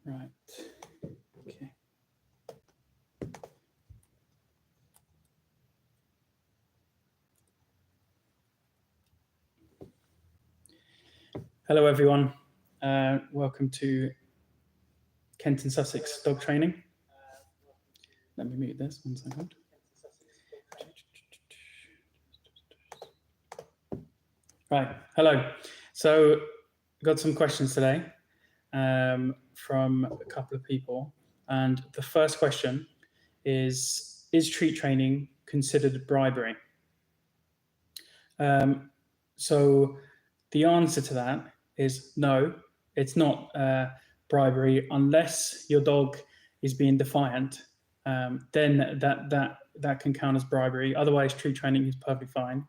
Right. Okay. Hello, everyone. Welcome to Kent and Sussex dog training. Let me mute this 1 second. Right. Hello. So, got some questions today from a couple of people, and the first question is treat training considered bribery? So the answer to that is no, it's not bribery unless your dog is being defiant. Then that can count as bribery. Otherwise, treat training is perfectly fine.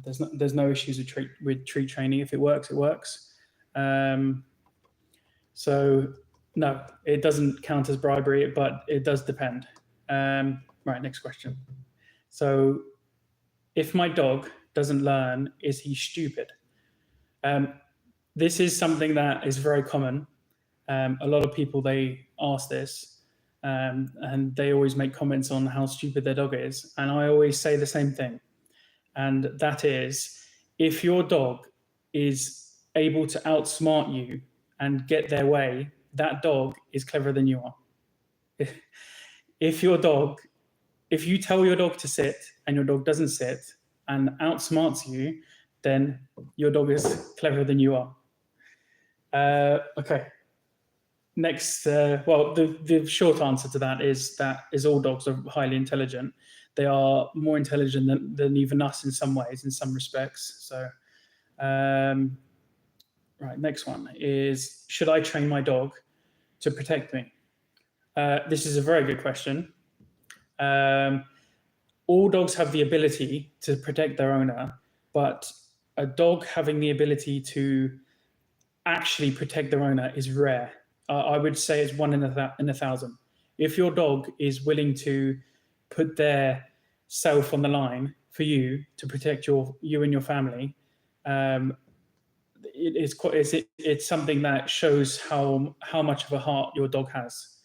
There's no issues with treat training. If it works, it works. So no, it doesn't count as bribery, but it does depend. Right, next question. So if my dog doesn't learn, is he stupid? This is something that is very common. A lot of people, they ask this, and they always make comments on how stupid their dog is. And I always say the same thing. And that is, if your dog is able to outsmart you and get their way, that dog is cleverer than you are. If you tell your dog to sit and your dog doesn't sit and outsmarts you, then your dog is cleverer than you are. Okay. Next, well, the short answer to that is all dogs are highly intelligent. They are more intelligent than even us in some ways, in some respects. So, right, next one is, should I train my dog to protect me? This is a very good question. All dogs have the ability to protect their owner, but a dog having the ability to actually protect their owner is rare. I would say it's 1 in a 1,000. If your dog is willing to put their self on the line for you to protect you and your family, it's something that shows how much of a heart your dog has.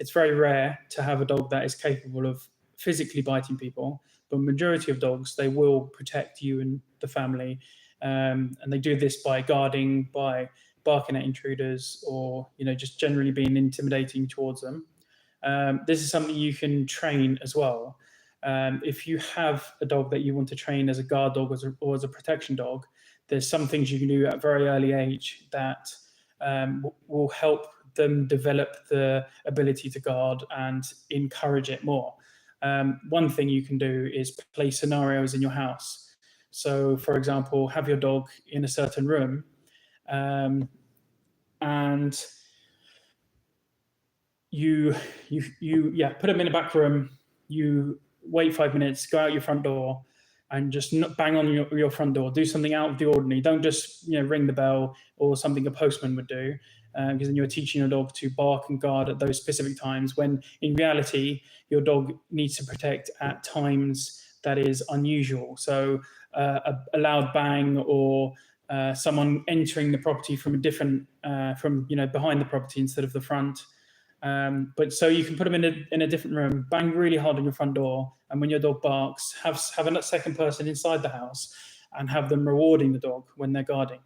It's very rare to have a dog that is capable of physically biting people, but majority of dogs, they will protect you and the family, and they do this by guarding, by barking at intruders, or just generally being intimidating towards them. This is something you can train as well. If you have a dog that you want to train as a guard dog or as a protection dog, there's some things you can do at a very early age that will help them develop the ability to guard and encourage it more. One thing you can do is play scenarios in your house. So, for example, have your dog in a certain room, and you put them in a back room. You wait 5 minutes, go out your front door, and just bang on your front door. Do something out of the ordinary. Don't just ring the bell or something a postman would do, because then you're teaching your dog to bark and guard at those specific times, when in reality your dog needs to protect at times that is unusual. So a loud bang, or someone entering the property from a different from behind the property instead of the front. But so you can put them in a different room, bang really hard on your front door, and when your dog barks, have a second person inside the house and have them rewarding the dog when they're guarding.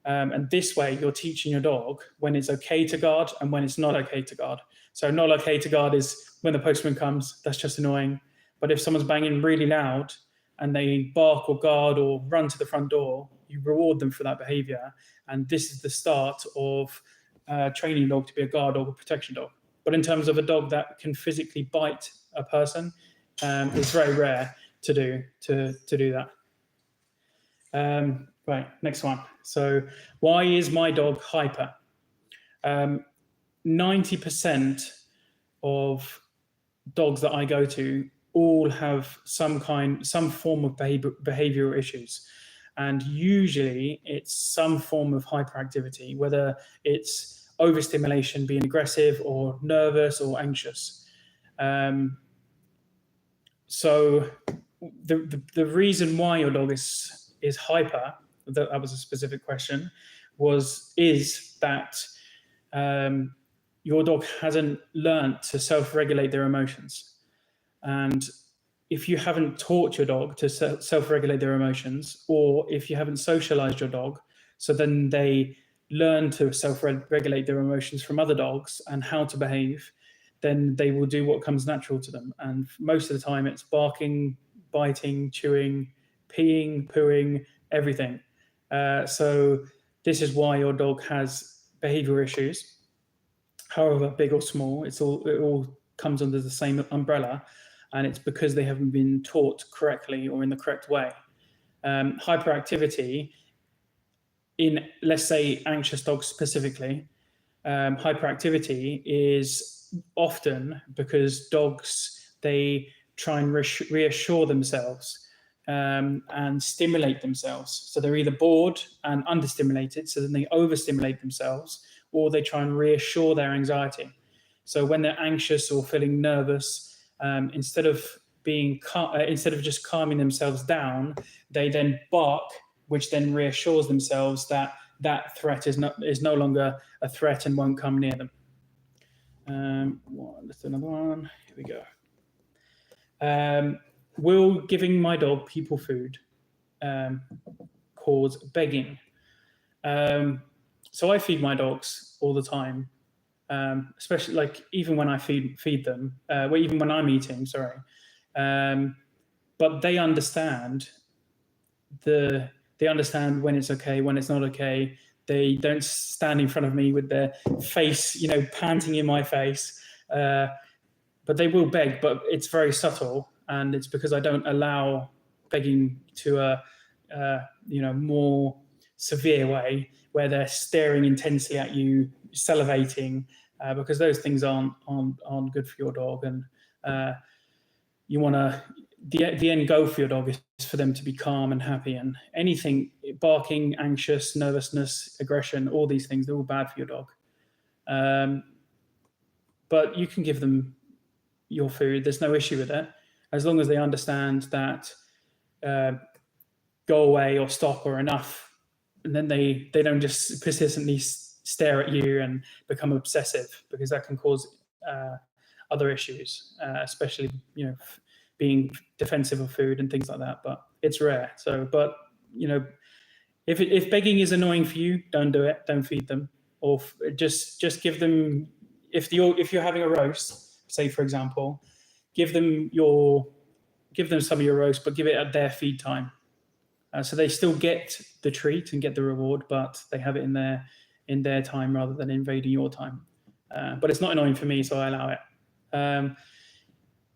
And this way, you're teaching your dog when it's okay to guard and when it's not okay to guard. So not okay to guard is when the postman comes, that's just annoying. But if someone's banging really loud and they bark or guard or run to the front door, you reward them for that behavior. And this is the start of training a dog to be a guard dog or protection dog. But in terms of a dog that can physically bite a person, it's very rare to do that. Right, next one. So why is my dog hyper? 90% of dogs that I go to all have some form of behavioral issues. And usually it's some form of hyperactivity, whether it's overstimulation, being aggressive or nervous or anxious. So the reason why your dog is hyper, that was a specific question, is that your dog hasn't learnt to self-regulate their emotions. And if you haven't taught your dog to self-regulate their emotions, or if you haven't socialized your dog, so then they learn to self-regulate their emotions from other dogs and how to behave, then they will do what comes natural to them. And most of the time it's barking, biting, chewing, peeing, pooing, everything. So this is why your dog has behavior issues, however big or small. It all comes under the same umbrella, and it's because they haven't been taught correctly or in the correct way. Hyperactivity in, let's say, anxious dogs specifically, hyperactivity is often because dogs, they try and reassure themselves and stimulate themselves. So they're either bored and understimulated, so then they overstimulate themselves, or they try and reassure their anxiety. So when they're anxious or feeling nervous, instead of just calming themselves down, they then bark, which then reassures themselves that that threat is no longer a threat and won't come near them. Let's do another one. Here we go. Will giving my dog people food cause begging? So I feed my dogs all the time, especially like even when I feed them, even when I'm eating. Sorry, but they understand when it's okay, when it's not okay. They don't stand in front of me with their face, panting in my face. But they will beg, but it's very subtle, and it's because I don't allow begging to a more severe way where they're staring intensely at you, salivating, because those things aren't good for your dog. And you want to. The end goal for your dog is for them to be calm and happy, and anything barking, anxious, nervousness, aggression, all these things, they're all bad for your dog. But you can give them your food. There's no issue with it, as long as they understand that go away or stop or enough, and then they don't just persistently stare at you and become obsessive, because that can cause other issues, especially being defensive of food and things like that. But it's rare. So, but if begging is annoying for you, don't do it. Don't feed them, or just give them. If you're having a roast, say for example, give them some of your roast, but give it at their feed time, so they still get the treat and get the reward, but they have it in their time rather than invading your time. But it's not annoying for me, so I allow it.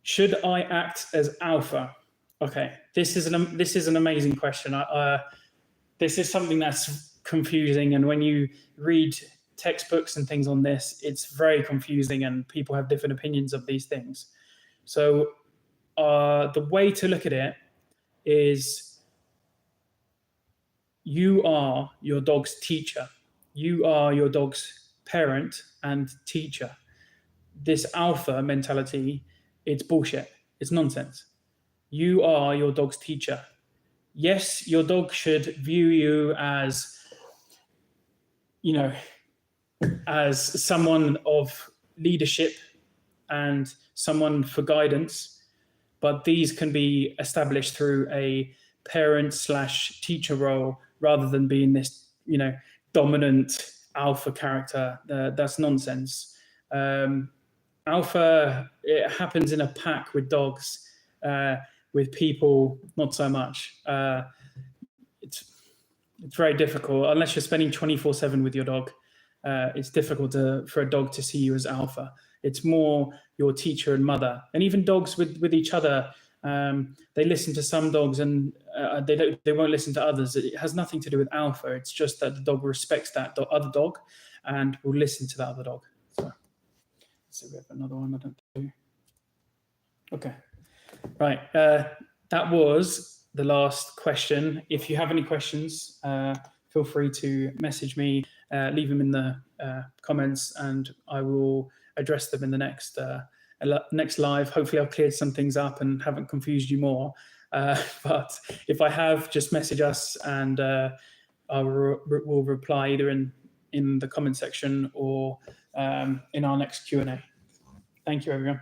Should I act as alpha? Okay, this is an amazing question. This is something that's confusing, and when you read textbooks and things on this, it's very confusing, and people have different opinions of these things. So the way to look at it is, you are your dog's teacher. You are your dog's parent and teacher. This alpha mentality, it's bullshit. It's nonsense. You are your dog's teacher. Yes, your dog should view you as, as someone of leadership and someone for guidance, but these can be established through a parent/teacher role rather than being this, dominant alpha character. That's nonsense. Alpha, it happens in a pack with dogs. With people, not so much. It's very difficult unless you're spending 24/7 with your dog. It's difficult for a dog to see you as alpha. It's more your teacher and mother, and even dogs with each other. They listen to some dogs and they won't listen to others. It has nothing to do with alpha. It's just that the dog respects that other dog and will listen to that other dog. So let's see if we have another one. I don't do. Okay. Right, that was the last question. If you have any questions, feel free to message me, leave them in the comments, and I will address them in the next live. Hopefully I've cleared some things up and haven't confused you more. But if I have, just message us, and I will reply either in in the comment section or in our next Q&A. Thank you, everyone.